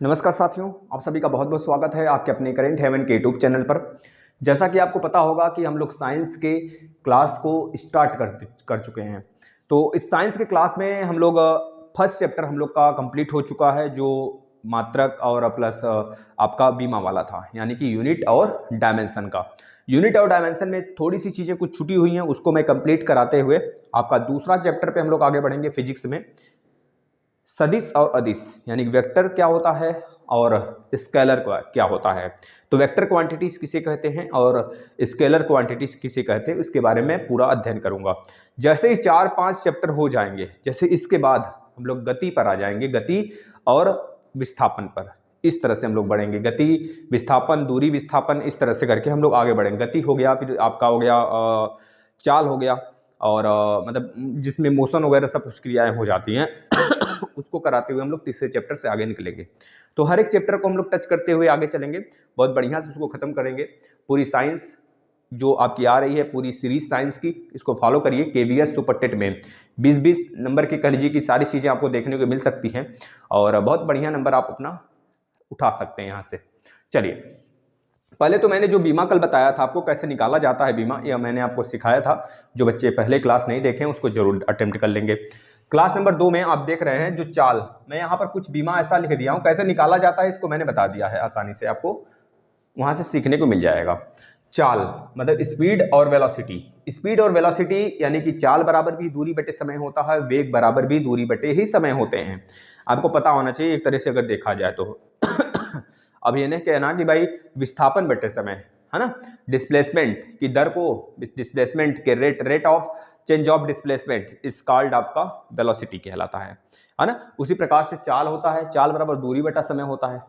नमस्कार साथियों, आप सभी का बहुत बहुत स्वागत है आपके अपने करेंट हेवन के यूट्यूब चैनल पर। जैसा कि आपको पता होगा कि हम लोग साइंस के क्लास को स्टार्ट कर चुके हैं। तो इस साइंस के क्लास में हम लोग फर्स्ट चैप्टर हम लोग का कंप्लीट हो चुका है, जो मात्रक और प्लस आपका बीमा वाला था, यानी कि यूनिट और डायमेंशन का। यूनिट और डायमेंशन में थोड़ी सी चीज़ें कुछ छूटी हुई हैं, उसको मैं कंप्लीट कराते हुए आपका दूसरा चैप्टर पे हम लोग आगे बढ़ेंगे फिजिक्स में। सदिश और अदिश यानी वेक्टर क्या होता है और स्केलर क्या होता है। तो वेक्टर क्वांटिटीज किसे कहते हैं और स्केलर क्वांटिटीज किसे कहते हैं, इसके बारे में पूरा अध्ययन करूंगा। जैसे ही 4-5 चैप्टर हो जाएंगे, जैसे इसके बाद हम लोग गति पर आ जाएंगे, गति और विस्थापन पर। इस तरह से हम लोग बढ़ेंगे, गति विस्थापन दूरी विस्थापन, इस तरह से करके हम लोग आगे बढ़ेंगे। गति हो गया, फिर आपका हो गया चाल हो गया, और मतलब जिसमें मोशन वगैरह सब कुछ क्रियाएं हो जाती हैं उसको कराते हुए हम लोग तीसरे चैप्टर से आगे निकलेंगे। तो हर एक चैप्टर को हम लोग टच करते हुए आगे चलेंगे, बहुत बढ़िया से उसको खत्म करेंगे। पूरी साइंस जो आपकी आ रही है, पूरी सीरीज साइंस की, इसको फॉलो करिए। केवीएस सुपर टेट में 20-20 नंबर की कह लीजिए कि सारी चीज़ें आपको देखने को मिल सकती हैं, और बहुत बढ़िया नंबर आप अपना उठा सकते हैं यहाँ से। चलिए, पहले तो मैंने जो बीमा कल बताया था आपको कैसे निकाला जाता है बीमा, यह मैंने आपको सिखाया था। जो बच्चे पहले क्लास नहीं देखे हैं उसको जरूर अटेम्प्ट कर लेंगे। क्लास नंबर 2 में आप देख रहे हैं जो चाल, मैं यहाँ पर कुछ बीमा ऐसा लिख दिया हूँ, कैसे निकाला जाता है इसको मैंने बता दिया है, आसानी से आपको वहां से सीखने को मिल जाएगा। चाल मतलब स्पीड और वेलोसिटी। स्पीड और वेलोसिटी यानी कि चाल बराबर भी दूरी बटे समय होता है, वेग बराबर भी दूरी बटे ही समय होते हैं। आपको पता होना चाहिए एक तरह से अगर देखा जाए तो। अब ये नहीं कहना कि भाई विस्थापन बटे समय है ना, डिस्प्लेसमेंट की दर को, डिस्प्लेसमेंट के rate of change of displacement इस कॉल्ड आपका वेलोसिटी कहलाता है ना। उसी प्रकार से चाल होता है, चाल बराबर दूरी बटा समय होता है।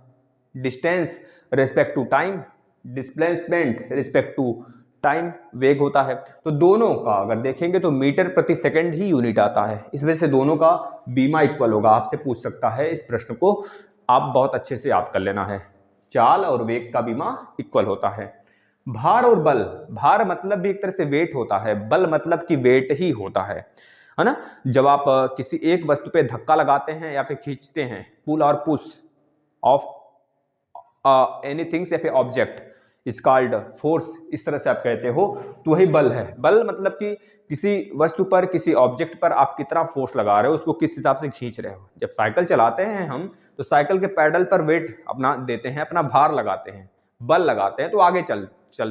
Distance respect to time, displacement respect to time वेग होता है। तो दोनों का अगर देखेंगे तो मीटर प्रति सेकंड ही यूनिट आता है, इस वजह से दोनों का बीमा इक्वल होगा। आपसे पूछ सकता है, इस प्रश्न को आप बहुत अच्छे से याद कर लेना है, चाल और वेग का बीमा इक्वल होता है। भार और बल, भार मतलब भी एक तरह से वेट होता है, बल मतलब कि वेट ही होता है ना। जब आप किसी एक वस्तु पे धक्का लगाते हैं या फिर खींचते हैं, पुल और पुश ऑफ एनीथिंग या फिर ऑब्जेक्ट इज कॉल्ड फोर्स, इस तरह से आप कहते हो, तो वही बल है। बल मतलब कि किसी वस्तु पर, किसी ऑब्जेक्ट पर आप कितना फोर्स लगा रहे हो, उसको किस हिसाब से खींच रहे हो। जब साइकिल चलाते हैं हम, तो साइकिल के पैडल पर वेट अपना देते हैं, अपना भार लगाते हैं, बल लगाते हैं, तो आगे चल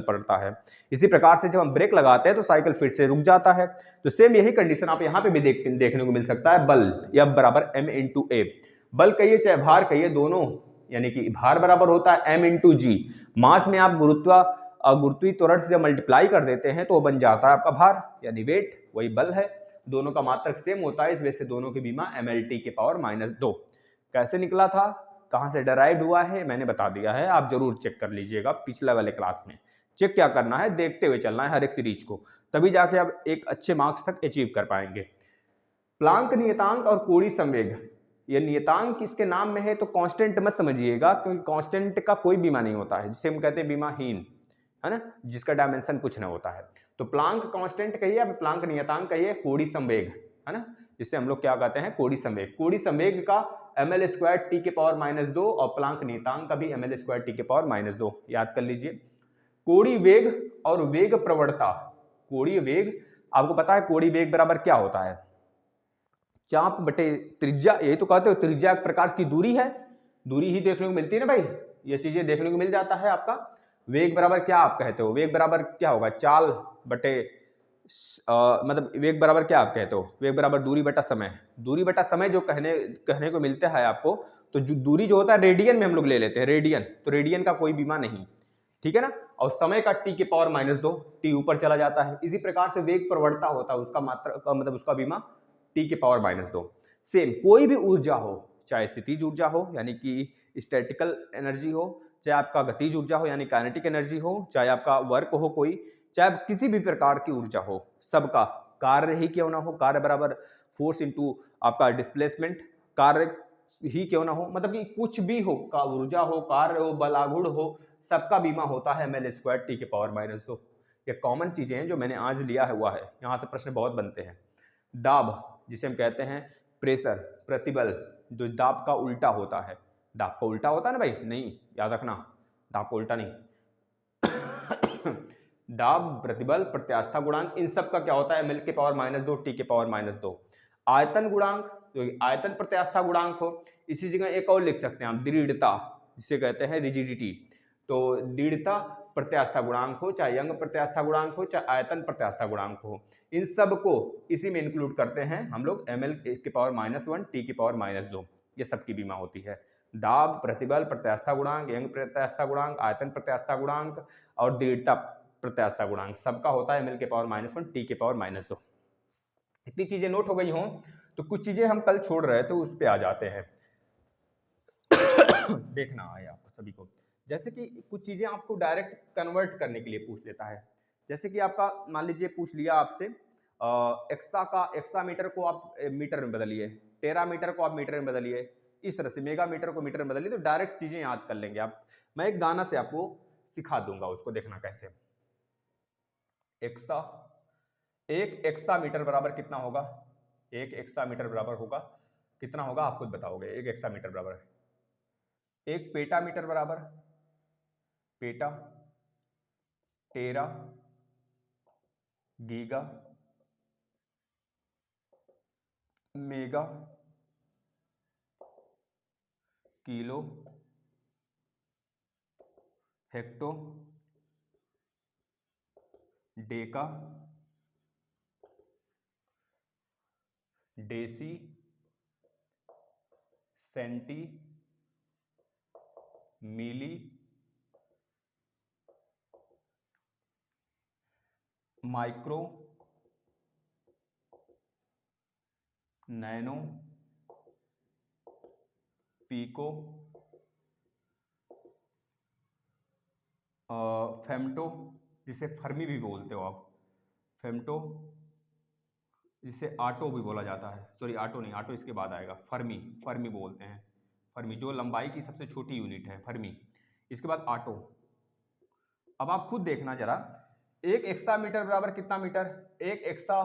पड़ता है। इसी प्रकार से जब हम ब्रेक लगाते हैं तो साइकिल फिर से रुक जाता है। तो सेम यही कंडीशन आप यहाँ पे भी देखने को मिल सकता है। बल या बराबर m/a, बल कहिए चाहे भार कहिए, दोनों यानी कि भार बराबर होता है m/g। मास में आप गुरुत्वीय त्वरण से जब मल्टीप्लाई कर देते हैं तो बन जाता है आपका भार यानी वेट, वही बल है। दोनों का मात्रक सेम होता है, इस वजह से दोनों की बीमा mLT⁻²। कैसे निकला था, कहां से डराइव हुआ है, मैंने बता दिया है, आप जरूर चेक कर लीजिएगा पिछले वाले क्लास में। चेक क्या करना है, देखते हुए चलना है हर एक सीरीज को, तभी जाके आप एक अच्छे मार्क्स तक अचीव कर पाएंगे। प्लांक नियतांक और कोड़ी संवेग, ये नियतांक किसके नाम में है तो कांस्टेंट मत समझिएगा, क्योंकि कांस्टेंट का कोई बीमा नहीं होता है, जिसे हम कहते हैं बीमाहीन, है ना, जिसका डायमेंशन कुछ नहीं होता है। तो प्लांक कांस्टेंट कहिए, अब प्लांक नियतांक कहिए, कोड़ी संवेग, है ना, जिसे हम लोग क्या कहते हैं, कोड़ी संवेग। कोड़ी संवेग का mL²T⁻², और प्लांक नियतांक का भी mL²T⁻²। याद कर लीजिए। कोड़ी वेग और वेग प्रवणता। कोड़ी वेग, आपको पता है कोड़ी वेग बराबर क्या होता है, चाप बटे त्रिज्या। यही तो कहते हो, त्रिज्या एक प्रकार की दूरी है, दूरी ही देखने को मिलती है ना भाई, ये चीजें देखने को मिल जाता है आपका। वेग बराबर क्या आप कहते हो, वेग बराबर क्या होगा, चाल बटे मतलब वेग बराबर क्या आप कहते हो, वेग बराबर दूरी बटा समय। दूरी बटा समय जो कहने को मिलता है आपको, तो जो दूरी जो होता है रेडियन में हम लोग ले लेते हैं, रेडियन, तो रेडियन का कोई बीमा नहीं, ठीक है ना। और समय का T⁻², टी ऊपर चला जाता है। इसी प्रकार से वेग प्रवणता होता है, उसका मात्रा मतलब उसका बीमा T⁻²। सेम कोई भी ऊर्जा हो, चाहे स्थितिज ऊर्जा हो यानी कि स्टैटिकल एनर्जी हो, चाहे आपका गतिज ऊर्जा हो यानी काइनेटिक एनर्जी हो, चाहे आपका वर्क हो कोई, चाहे किसी भी प्रकार की ऊर्जा हो, सबका कार्य ही क्यों ना हो, कार्य बराबर फोर्स इनटू आपका डिस्प्लेसमेंट, कार्य ही क्यों ना हो, मतलब कि कुछ भी हो, का ऊर्जा हो, कार्य हो, बलागुण हो, सबका बीमा होता है mL²T⁻²। ये कॉमन चीजें हैं जो मैंने आज लिया है हुआ है, यहाँ से प्रश्न बहुत बनते हैं। दाब, जिसे हम कहते हैं प्रेशर, प्रतिबल, जो दाब का उल्टा होता है, दाब का उल्टा होता है ना भाई, नहीं याद रखना, दाब का उल्टा नहीं। दाब, प्रतिबल, प्रत्यास्था गुणांक, इन सब का क्या होता है, ml के पावर -2 t के पावर -2। आयतन गुणांक, जो आयतन प्रत्यास्था गुणांक हो, इसी जगह एक और लिख सकते हैं हम, दृढ़ता, जिसे कहते हैं रिजिडिटी। तो दृढ़ता प्रत्यास्था गुणांक हो, चाहे यंग प्रत्यास्था गुणांक हो, चाहे आयतन प्रत्यास्था गुणांक हो, इन सब को इसी में इंक्लूड करते हैं हम लोग ml के पावर -1 t के पावर -2, ये सबकी बीमा होती है। दाब, प्रतिबल, प्रत्यास्था गुणांक, यंग प्रत्यास्था गुणांक, आयतन प्रत्यास्था गुणांक और दृढ़ता प्रत्यास्था गुणांक, सबका होता है ml के पावर -1 t के पावर -2। इतनी चीजें नोट हो गई हों तो कुछ चीजें हम कल छोड़ रहे थे उस पे आ जाते हैं। देखना है आपको सभी को, जैसे कि कुछ चीजें आपको डायरेक्ट कन्वर्ट करने के लिए पूछ लेता है। जैसे कि आपका मान लीजिए पूछ लिया आपसे एक्सामीटर को आप मीटर में बदलिए, टेरामीटर को आप मीटर में बदलिए, इस तरह से मेगामीटर को मीटर में बदलिए, तो डायरेक्ट चीजें याद कर लेंगे आप। मैं एक गाना से आपको सिखा दूंगा, उसको देखना कैसे। एक्सा, एक एक्सामीटर बराबर कितना होगा, एक एक्सामीटर बराबर होगा कितना होगा, आप खुद बताओगे। एक एक्सामीटर बराबर है, एक पेटामीटर बराबर, peta, tera, giga, mega, kilo, hecto, deca, deci, centi, milli, micro, nano, pico, femto, जिसे फर्मी भी बोलते हो आप, फेम्टो, जिसे आटो भी बोला जाता है, सॉरी आटो नहीं, आटो इसके बाद आएगा, फर्मी, फर्मी बोलते हैं, फर्मी जो लंबाई की सबसे छोटी यूनिट है, फर्मी। इसके बाद आटो। अब आप खुद देखना जरा, एक एक्सामीटर बराबर कितना मीटर, एक एक्सा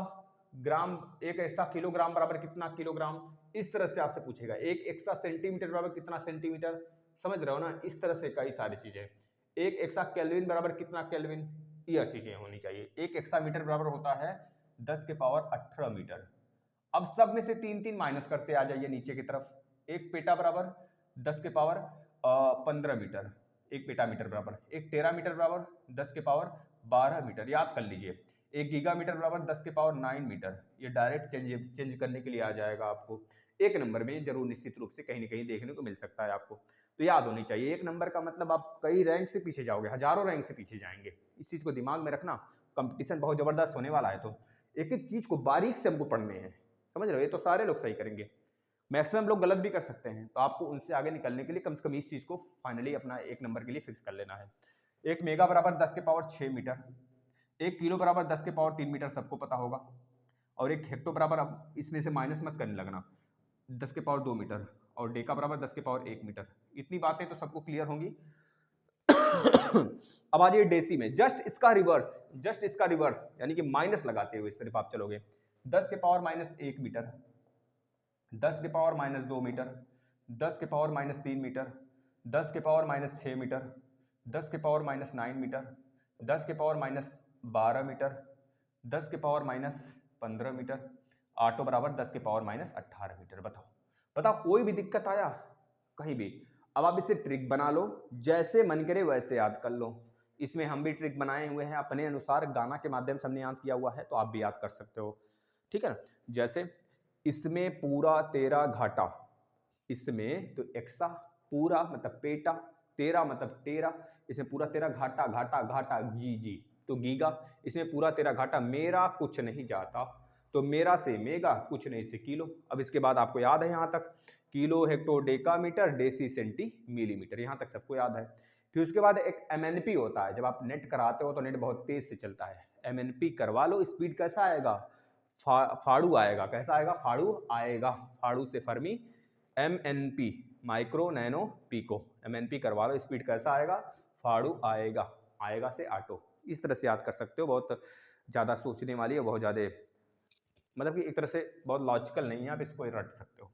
ग्राम, एक एक्सा किलोग्राम बराबर कितना किलोग्राम, इस तरह से आपसे पूछेगा। एक एक्सा सेंटीमीटर बराबर कितना सेंटीमीटर, समझ रहे हो ना, इस तरह से कई सारी चीजें। एक एक्सा केल्विन बराबर कितना केल्विन, यह चीजें होनी चाहिए। एक एक्सामीटर बराबर होता है 10 के पावर 18 मीटर। अब सब में से 3 माइनस करते आ जाइए नीचे की तरफ। एक पेटा बराबर 10 के पावर 15 मीटर, एक पेटा मीटर बराबर, एक टेरा मीटर बराबर 10 के पावर 12 मीटर, याद कर लीजिए। एक गीगा मीटर बराबर 10 के पावर 9 मीटर, ये डायरेक्ट चेंज करने के लिए आ जाएगा आपको। एक नंबर में जरूर निश्चित रूप से कहीं ना कहीं देखने को मिल सकता है आपको, तो याद होनी चाहिए। एक नंबर का मतलब आप कई रैंक से पीछे जाओगे, हजारों रैंक से पीछे जाएंगे, इस चीज को दिमाग में रखना। कंपटीशन बहुत जबरदस्त होने वाला है, तो एक एक चीज को बारीक से हमको पढ़ने हैं, समझ रहे हो। ये तो सारे लोग सही करेंगे, मैक्सिमम लोग गलत भी कर सकते हैं, तो आपको उनसे आगे निकलने के लिए कम से कम इस चीज को फाइनली अपना एक नंबर के लिए फिक्स कर लेना है। एक मेगा बराबर 10 के पावर 6 मीटर, एक किलो बराबर 10 के पावर 3 मीटर, सबको पता होगा। और एक हेक्टो बराबर, अब इसमें से माइनस मत करने लगना, 10 के पावर 2 मीटर, और डेका बराबर 10 के पावर 1 मीटर। इतनी बातें तो सबको क्लियर होंगी। अब आ जाइए डेसी में, जस्ट इसका रिवर्स यानी कि माइनस लगाते हुए सिर्फ आप चलोगे। 10 के पावर -1 मीटर, 10 के पावर -2 मीटर, 10 के पावर -3 मीटर, 10 के पावर -6 मीटर, 10 के पावर -9 मीटर, 10 के पावर -12 मीटर, 10 के पावर -15 मीटर, आटो बराबर 10 के पावर -18 मीटर। बताओ बताओ, कोई भी दिक्कत आया कहीं भी। अब आप इसे ट्रिक बना लो, जैसे मन करे वैसे याद कर लो। इसमें हम भी ट्रिक बनाए हुए हैं अपने अनुसार, गाना के माध्यम से हमने याद किया हुआ है, तो आप भी याद कर सकते हो, ठीक है ना। जैसे इसमें पूरा तेरा घाटा, इसमें तो एक्सा, पूरा मतलब पेटा, तेरा मतलब तेरा, इसमें पूरा तेरा घाटा, घाटा घाटा जी जी, तो गीगा। इसमें पूरा तेरा घाटा, मेरा कुछ नहीं जाता, तो मेरा से मेगा, कुछ नहीं से किलो। अब इसके बाद आपको याद है यहाँ तक, kilo, hecto, deca metre, deci, centi, millimetre, यहाँ तक सबको याद है। फिर उसके बाद एक एमएनपी होता है, जब आप नेट कराते हो तो नेट बहुत तेज से चलता है, एमएनपी करवा लो, स्पीड कैसा आएगा, फाड़ू आएगा। कैसा आएगा, फाड़ू आएगा, फाड़ू से fermi, MNP micro, nano, pico, MNP करवा लो, स्पीड कैसा आएगा, फाड़ू आएगा, आएगा से आटो। इस तरह से याद कर सकते हो, बहुत ज़्यादा सोचने वाली है, बहुत ज़्यादा मतलब कि एक तरह से बहुत लॉजिकल नहीं है, आप इसको रट सकते हो।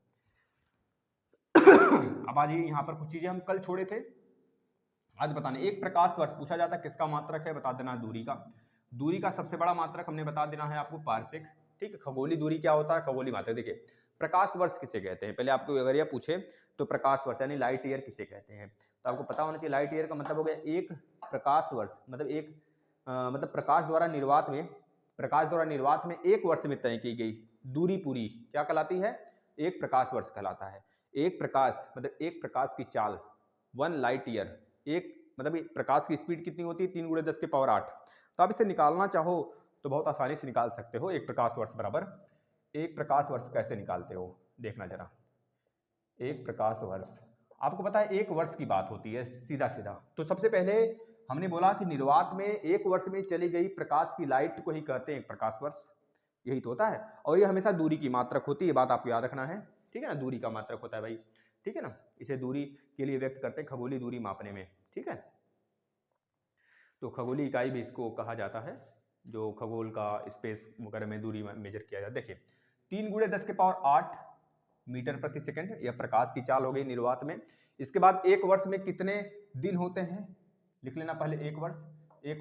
अब आज यहाँ पर कुछ चीजें हम कल छोड़े थे, आज बताने। एक प्रकाश वर्ष पूछा जाता है, किसका मात्रक है, बता देना दूरी का। दूरी का सबसे बड़ा मात्रक हमने बता देना है आपको पारसेक, ठीक है। खगोली दूरी क्या होता है, खगोली मात्रक। देखिए प्रकाश वर्ष किसे कहते हैं, पहले आपको अगर यह पूछे तो प्रकाश वर्ष यानी लाइट ईयर किसे कहते हैं, तो आपको पता होना चाहिए लाइट ईयर का मतलब हो गया एक प्रकाश वर्ष, मतलब एक मतलब प्रकाश द्वारा निर्वात में एक वर्ष में तय की गई दूरी पूरी क्या कहलाती है, एक प्रकाश वर्ष कहलाता है। एक प्रकाश मतलब एक प्रकाश की चाल, 1 लाइट ईयर, एक मतलब प्रकाश की स्पीड कितनी होती है, 3 × 10⁸। तो आप इसे निकालना चाहो तो बहुत आसानी से निकाल सकते हो। एक प्रकाश वर्ष बराबर, एक प्रकाश वर्ष कैसे निकालते हो देखना जरा। एक प्रकाश वर्ष, आपको पता है एक वर्ष की बात होती है सीधा सीधा। तो सबसे पहले हमने बोला कि निर्वात में एक वर्ष में चली गई प्रकाश की लाइट को ही कहते हैं एक प्रकाश वर्ष, यही तो होता है। और ये हमेशा दूरी की मात्रक होती है, बात आपको याद रखना है, ठीक है ना। दूरी का मात्रक होता है भाई, ठीक है ना। इसे दूरी के लिए व्यक्त करते हैं खगोलीय दूरी मापने में, ठीक है। तो खगोलीय इकाई भी इसको कहा जाता है, जो खगोल का स्पेस वगैरह में दूरी मेजर किया जाता है। देखिए 3 × 10⁸ मीटर प्रति सेकंड, यह प्रकाश की चाल हो गई निर्वात में। इसके बाद एक वर्ष में कितने दिन होते हैं, लिख लेना पहले। एक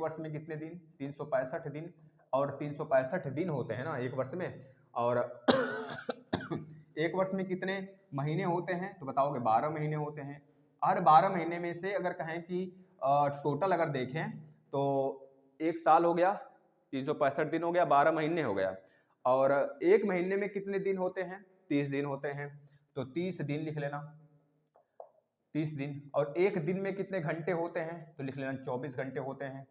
वर्ष में कितने दिन, 365 दिन, और 365 दिन होते हैं ना एक वर्ष में। और एक वर्ष में कितने महीने होते हैं, तो बताओगे 12 महीने होते हैं। हर 12 महीने में से अगर कहें कि टोटल अगर देखें तो एक साल हो गया, 365 दिन हो गया, 12 महीने हो गया। और एक महीने में कितने दिन होते हैं, 30 दिन होते हैं, तो 30 दिन लिख लेना, 30 दिन। और एक दिन में कितने घंटे होते हैं, तो लिख लेना 24 घंटे होते हैं।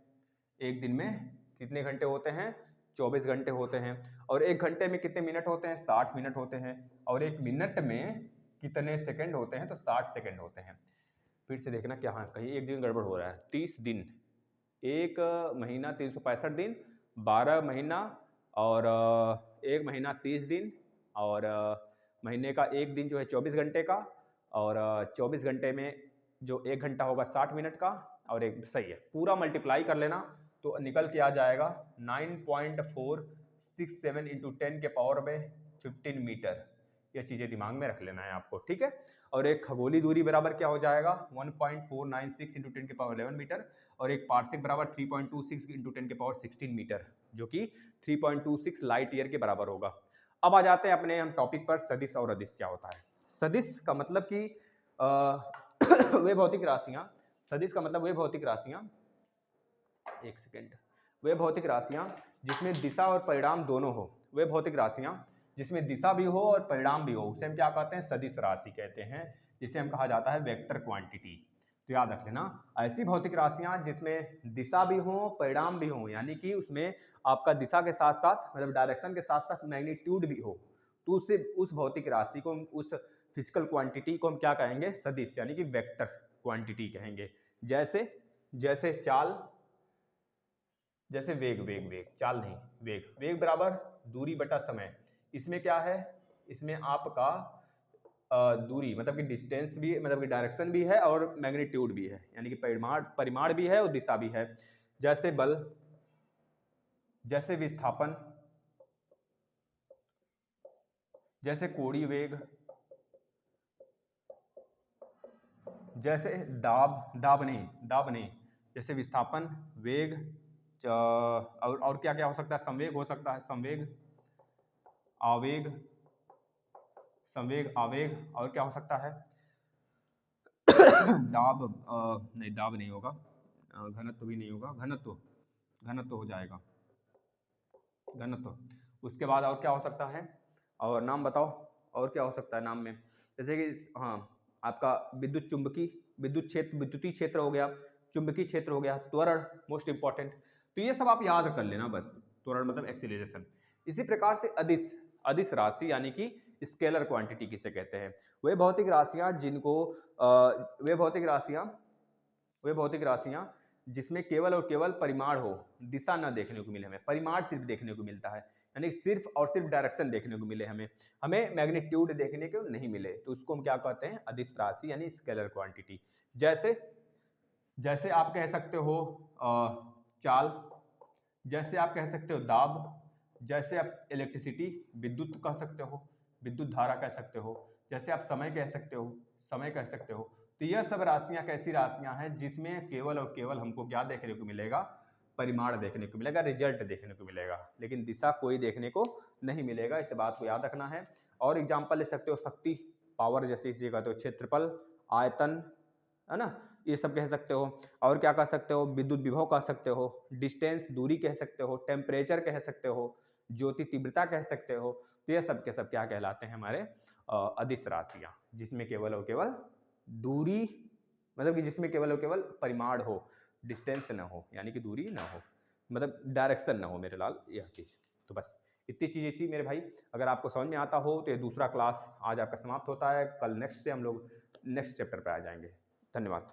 एक दिन में कितने घंटे होते हैं, 24 घंटे होते हैं। और एक घंटे में कितने मिनट होते हैं, 60 मिनट होते हैं। और एक मिनट में कितने सेकंड होते हैं, तो 60 सेकंड होते हैं। फिर से देखना क्या, हाँ कहीं एक जगह गड़बड़ हो रहा है। 30 दिन, एक महीना 365 दिन, 12 महीना, और एक महीना 30 दिन, और महीने का एक दिन जो है 24 घंटे का, और 24 घंटे में जो एक घंटा होगा 60 मिनट का, और एक, सही है, पूरा मल्टीप्लाई कर लेना तो निकल के आ जाएगा 9.467 × 10⁻15 मीटर। ये चीजें दिमाग में रख लेना है आपको, ठीक है। और एक खगोली दूरी बराबर क्या हो जाएगा, 1.496 × 10⁻11 मीटर, और एक पारसेक बराबर 3.26 × 10⁻16 मीटर, जो कि 3.26 लाइट ईयर के बराबर होगा। अब आ जाते हैं अपने हम टॉपिक पर, सदिश और अदिश क्या होता है। सदिश का मतलब कि वे भौतिक राशियां, सदिश का मतलब वे भौतिक राशियां, एक सेकेंड, वे भौतिक राशियां जिसमें दिशा और परिणाम दोनों हो, वे भौतिक राशियां जिसमें दिशा भी हो और परिणाम भी हो, उसे हम क्या कहते हैं, सदिश राशि कहते हैं, जिसे हम कहा जाता है वेक्टर क्वांटिटी। तो याद रख लेना, ऐसी भौतिक राशियां जिसमें दिशा भी हो परिणाम भी हो, यानी कि उसमें आपका दिशा के साथ साथ मतलब डायरेक्शन के साथ साथ मैग्नीट्यूड भी हो, तो उससे उस भौतिक राशि को, उस फिजिकल क्वांटिटी को हम क्या कहेंगे, सदिश यानी कि वेक्टर क्वांटिटी कहेंगे। जैसे चाल, जैसे वेग, चाल नहीं, वेग बराबर दूरी बटा समय। इसमें क्या है, इसमें आपका दूरी मतलब कि डिस्टेंस भी, मतलब कि डायरेक्शन भी है और मैग्नीट्यूड भी है, यानी कि परिमाण भी है और दिशा भी है। जैसे बल, जैसे विस्थापन, जैसे कोणीय वेग, जैसे दाब नहीं, जैसे विस्थापन, वेग, और क्या क्या हो सकता है, संवेग हो सकता है, संवेग, आवेग, और क्या हो सकता है, दाब नहीं होगा, घनत्व भी नहीं होगा, घनत्व हो जाएगा, घनत्व। उसके बाद और क्या हो सकता है, और नाम बताओ, और क्या हो सकता है नाम में, जैसे कि हाँ आपका विद्युतीय क्षेत्र हो गया, चुंबकीय क्षेत्र हो गया, त्वरण मोस्ट इंपॉर्टेंट। तो ये सब आप याद कर लेना बस, त्वरण मतलब एक्सीलरेशन। इसी प्रकार से अदिश राशि यानी कि स्केलर क्वांटिटी किसे कहते हैं, वे भौतिक राशियां जिनको वे भौतिक राशियां जिसमें केवल और केवल परिमाण हो, दिशा न देखने को मिले, हमें परिमाण सिर्फ देखने को मिलता है, यानी सिर्फ और सिर्फ डायरेक्शन देखने को मिले, हमें मैग्नीट्यूड देखने को नहीं मिले, तो उसको हम क्या कहते हैं, अदिश राशि यानी स्केलर क्वांटिटी। जैसे आप कह सकते हो चाल, जैसे आप कह सकते हो दाब, जैसे आप इलेक्ट्रिसिटी विद्युत कह सकते हो, विद्युत धारा कह सकते हो, जैसे आप समय कह सकते हो, समय कह सकते हो। तो यह सब राशियां कैसी राशियां हैं जिसमें केवल और केवल हमको क्या देखने को मिलेगा, परिमाण देखने को मिलेगा, रिजल्ट देखने को मिलेगा, लेकिन दिशा कोई देखने को नहीं मिलेगा। इस बात को याद रखना है। और एग्जाम्पल ले सकते हो शक्ति, पावर, जैसे इसे कहते हो क्षेत्रफल, आयतन, है ना, ये सब कह सकते हो। और क्या कह सकते हो, विद्युत विभव कह सकते हो, डिस्टेंस दूरी कह सकते हो, टेम्परेचर कह सकते हो, ज्योति तीव्रता कह सकते हो। तो ये सब के सब क्या कहलाते हैं, हमारे अदिश राशियां, जिसमें केवल और केवल दूरी, मतलब कि जिसमें केवल और केवल परिमाण हो, डिस्टेंस ना हो, यानी कि दूरी ना हो, मतलब डायरेक्शन ना हो मेरे लाल, यह चीज़। तो बस इतनी चीज़ें थी मेरे भाई। अगर आपको समझ में आता हो तो ये दूसरा क्लास आज आपका समाप्त होता है। कल नेक्स्ट से हम लोग नेक्स्ट चैप्टर पर आ जाएंगे। धन्यवाद।